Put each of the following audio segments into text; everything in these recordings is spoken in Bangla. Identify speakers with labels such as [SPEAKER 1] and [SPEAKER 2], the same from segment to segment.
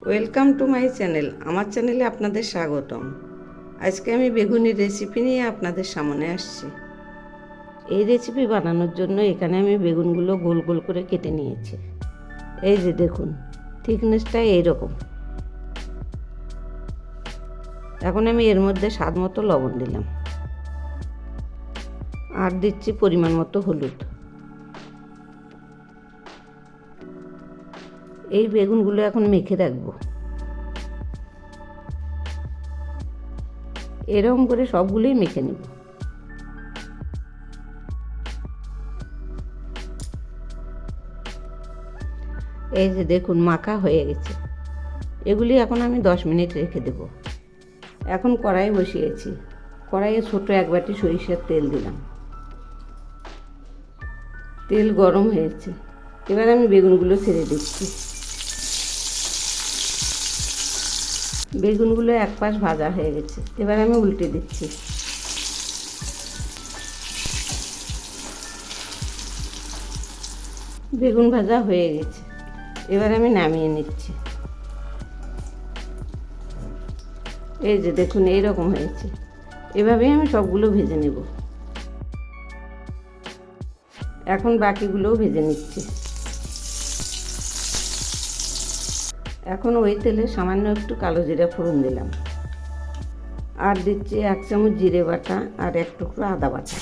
[SPEAKER 1] Welcome to my channel. আমার চ্যানেলে আপনাদের স্বাগতম। আজকে আমি বেগুনি রেসিপি নিয়ে আপনাদের সামনে আসছি। এই রেসিপি বানানোর জন্য এখানে আমি বেগুনগুলো গোল গোল করে কেটে নিয়েছি। এই যে দেখুন, থিকনেসটা এইরকম। এখন আমি এর মধ্যে স্বাদ মতো লবণ দিলাম, আর দিচ্ছি পরিমাণ মতো হলুদ। এই বেগুনগুলো এখন মেখে রাখবো। এরকম করে সবগুলোই মেখে নেব। এই যে দেখুন, মাখা হয়ে গেছে। এগুলি এখন আমি 10 মিনিট রেখে দেব। এখন কড়াই বসিয়েছি। কড়াইয়ে ছোট এক বাটি সরিষার তেল দিলাম। তেল গরম হয়েছে। এবার আমি বেগুনগুলো ছেড়ে দিচ্ছি। বেগুনগুলো এক পাশ ভাজা হয়ে গেছে। এবার আমি উল্টে দিচ্ছি। বেগুন ভাজা হয়ে গেছে। এবার আমি নামিয়ে নিচ্ছি। এই যে দেখুন, এইরকম হয়েছে। এভাবেই আমি সবগুলো ভেজে নেব। এখন বাকিগুলোও ভেজে নিচ্ছি। এখন ওই তেলে সামান্য একটু কালো জিরা ফোড়ন দিলাম, আর দিচ্ছি 1 চামচ জিরে বাটা আর 1 টুকরো আদা বাটা।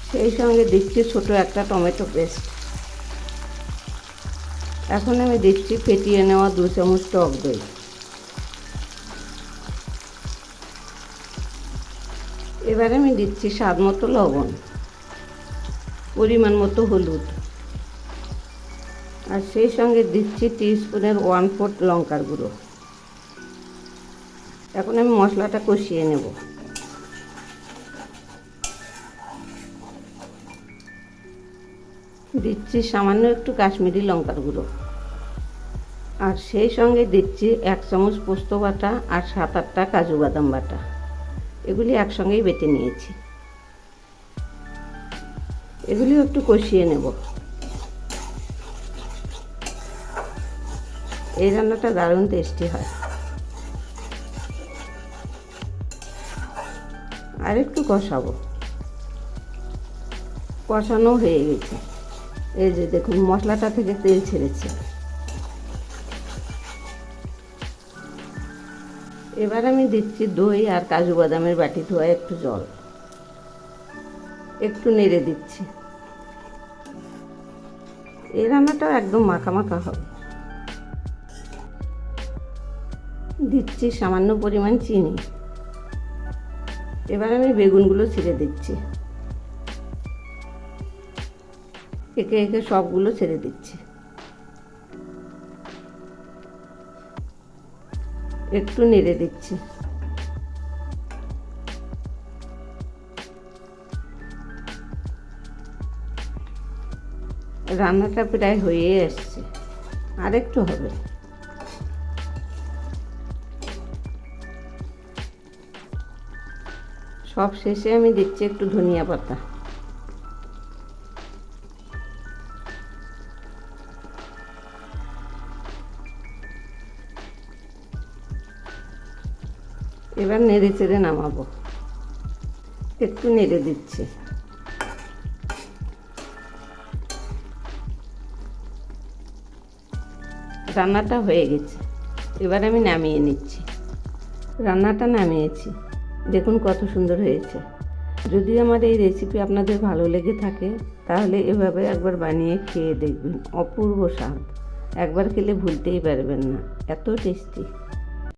[SPEAKER 1] সেই সঙ্গে দিচ্ছি ছোট একটা টমেটো পেস্ট। এখন আমি দিচ্ছি ফেটিয়ে নেওয়া 2 চামচ টক দই। এবার আমি দিচ্ছি স্বাদ মতো লবণ, পরিমাণ মতো হলুদ, আর সেই সঙ্গে দিচ্ছি টিস্পুনের 1/4 লঙ্কার গুঁড়ো। এখন আমি মশলাটা কষিয়ে নেব। দিচ্ছি সামান্য একটু কাশ্মীরি লঙ্কার গুঁড়ো, আর সেই সঙ্গে দিচ্ছি 1 চামচ পোস্ত বাটা আর 7-8টা কাজু বাদাম বাটা। এগুলি একসঙ্গেই বেটে নিয়েছি। এগুলিও একটু কষিয়ে নেব। এই রান্নাটা দারুণ টেস্টি হয়। আর একটু কষাবো। কষানো হয়ে গেছে। এই যে দেখুন, মশলাটা থেকে তেল ছেড়েছে। এবার আমি দিচ্ছি দই আর কাজু বাদামের বাটি ধোয়া একটু জল। একটু নেড়ে দিচ্ছি। এই রান্নাটাও একদম মাখা মাখা হবে। দিচ্ছি সামান্য পরিমাণ চিনি। এবার আমি বেগুনগুলো ছেড়ে দিচ্ছি। একে একে সবগুলো ছেড়ে দিচ্ছি। একটু নেড়ে দিচ্ছি। রান্নাটা প্রায় হয়ে আসছে, আর একটু হবে। সব শেষে আমি দিচ্ছি একটু ধনিয়া পাতা। এবার নেড়ে চেড়ে নামাবো। একটু নেড়ে দিচ্ছি। রান্নাটা হয়ে গেছে। এবার আমি নামিয়ে নিচ্ছি। রান্নাটা নামিয়েছি। দেখুন কত সুন্দর হয়েছে। যদি আমার এই রেসিপি আপনাদের ভালো লেগে থাকে, তাহলে এভাবে একবার বানিয়ে খেয়ে দেখবেন। অপূর্ব স্বাদ। একবার খেলে ভুলতেই পারবেন না, এত টেস্টি।